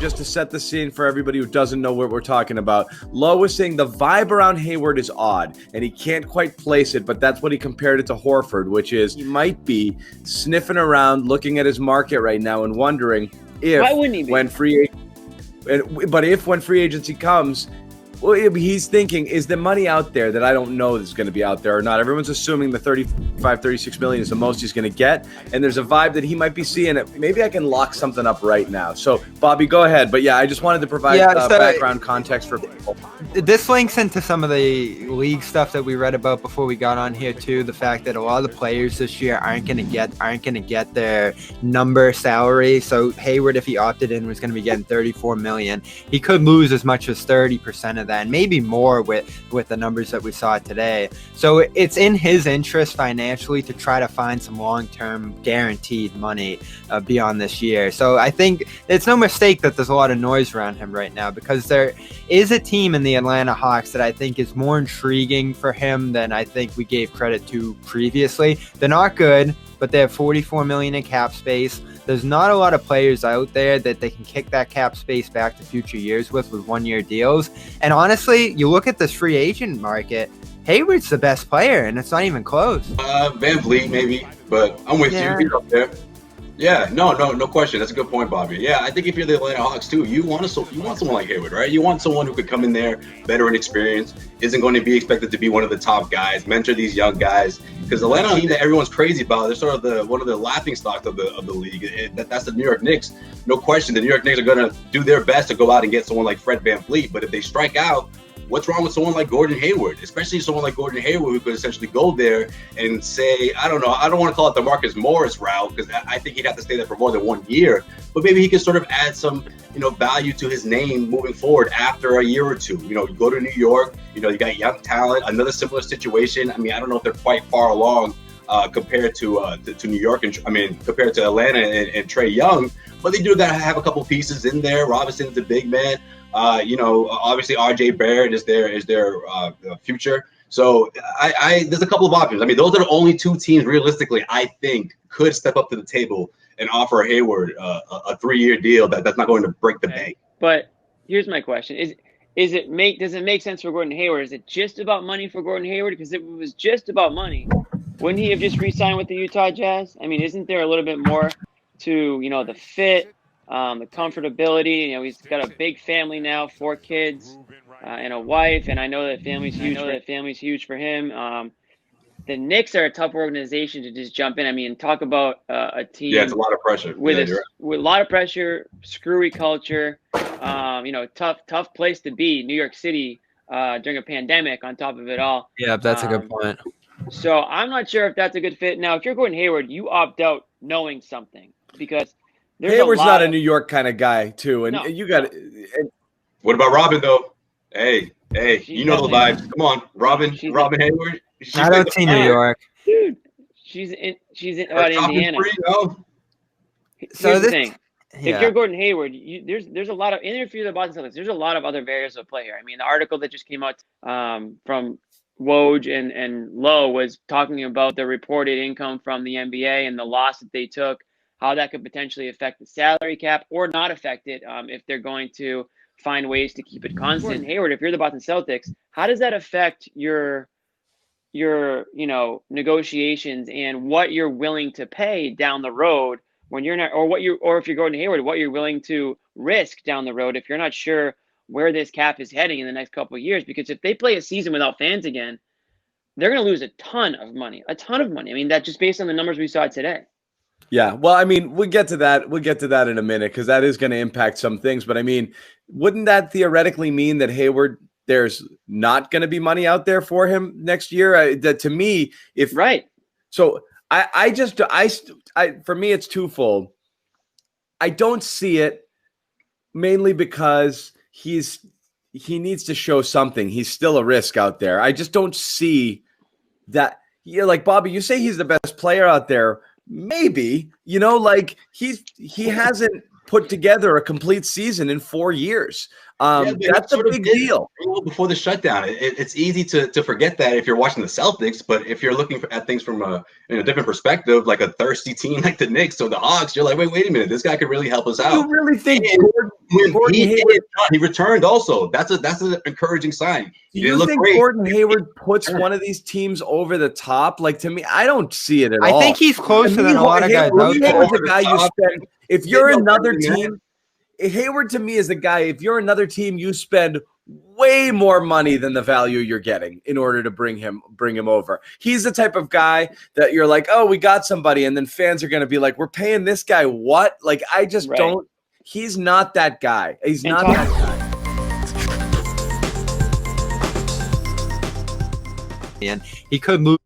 just to set the scene for everybody who doesn't know what we're talking about. Lo was saying the vibe around Hayward is odd, and he can't quite place it, but that's what he compared it to Horford, which is he might be sniffing around, looking at his market right now and wondering if why wouldn't he be? when free agency comes, well, he's thinking, is the money out there that I don't know is going to be out there or not? Everyone's assuming the 35, 36 million is the most he's going to get. And there's a vibe that he might be seeing it. Maybe I can lock something up right now. So, Bobby, go ahead. But yeah, I just wanted to provide background context for people. This links into some of the league stuff that we read about before we got on here too. The fact that a lot of the players this year aren't going to get their number salary. So Hayward, if he opted in, was going to be getting 34 million. He could lose as much as 30% of that, and maybe more with the numbers that we saw today. So it's in his interest financially to try to find some long-term guaranteed money beyond this year. So I think it's no mistake that there's a lot of noise around him right now, because there is a team in the Atlanta Hawks that I think is more intriguing for him than I think we gave credit to previously. They're not good, but they have 44 million in cap space. There's not a lot of players out there that they can kick that cap space back to future years with one-year deals. And honestly, you look at this free agent market, Hayward's the best player, and it's not even close. Van Vliet maybe, but I'm with you. He's up there. Yeah, no question. That's a good point, Bobby. Yeah, I think if you're the Atlanta Hawks too, you want someone like Hayward, right? You want someone who could come in there, veteran experience, isn't going to be expected to be one of the top guys, mentor these young guys. Because Atlanta, team that everyone's crazy about, they're sort of one of the laughing stocks of the league. That's the New York Knicks. No question, the New York Knicks are going to do their best to go out and get someone like Fred VanVleet. But if they strike out, what's wrong with someone like Gordon Hayward, especially someone like Gordon Hayward who could essentially go there and say, I don't know, I don't want to call it the Marcus Morris route, because I think he'd have to stay there for more than 1 year, but maybe he could sort of add some, value to his name moving forward after a year or two. You go to New York, you got young talent, another similar situation. I mean, I don't know if they're quite far along compared to New York, and compared to Atlanta and Trae Young, but they do got to have a couple pieces in there. Robinson's a big man. Obviously RJ Barrett is their future. So there's a couple of options. I mean, those are the only two teams realistically I think could step up to the table and offer Hayward a 3-year deal that's not going to break the bank. But here's my question: does it make sense for Gordon Hayward? Is it just about money for Gordon Hayward? Because if it was just about money, wouldn't he have just re-signed with the Utah Jazz? I mean, isn't there a little bit more to the fit? The comfortability, he's got a big family now, 4 kids and a wife, and I know that family's huge for him. The Knicks are a tough organization to just jump in. I mean, talk about a team. Yeah, it's a lot of pressure. With a lot of pressure, screwy culture. Tough place to be, New York City during a pandemic. On top of it all. Yeah, that's a good point. So I'm not sure if that's a good fit. Now, if you're Gordon Hayward, you opt out knowing something, because Hayward's not a New York kind of guy, too, and you got. What about Robin though? Hey, you know the vibes. Come on, Robin Hayward. I don't see New York, dude. She's in Indiana. So the thing: if you're Gordon Hayward, there's a lot of, and if you're the Boston Celtics, there's a lot of other variables at play here. I mean, the article that just came out from Woj and Lowe was talking about the reported income from the NBA and the loss that they took, how that could potentially affect the salary cap or not affect it if they're going to find ways to keep it constant. Hayward, if you're the Boston Celtics, how does that affect your negotiations and what you're willing to pay down the road when you're not, or if you're Gordon Hayward, what you're willing to risk down the road if you're not sure where this cap is heading in the next couple of years? Because if they play a season without fans again, they're going to lose a ton of money. I mean, that just based on the numbers we saw today. Yeah, well, I mean, we'll get to that in a minute, because that is going to impact some things. But I mean, wouldn't that theoretically mean that Hayward, there's not going to be money out there for him next year? To me, right. So for me, it's twofold. I don't see it mainly because he needs to show something. He's still a risk out there. I just don't see that. Yeah, like Bobby, you say he's the best player out there. Maybe, he hasn't put together a complete season in 4 years. That's a big deal. Before the shutdown, it's easy to forget that if you're watching the Celtics, but if you're looking at things from a different perspective, like a thirsty team like the Knicks or the Hawks, you're like, wait a minute, this guy could really help us out. You really think He returned also. That's an encouraging sign. Do you think Gordon Hayward puts one of these teams over the top? Like, to me, I don't see it at all. I think he's closer than a lot of guys out there. Hayward's a guy you spend. If you're another team, Hayward to me is a guy. If you're another team, you spend way more money than the value you're getting in order to bring him over. He's the type of guy that you're like, oh, we got somebody, and then fans are going to be like, we're paying this guy what? Like, I just don't. He's not that guy. He's not that guy. And he could move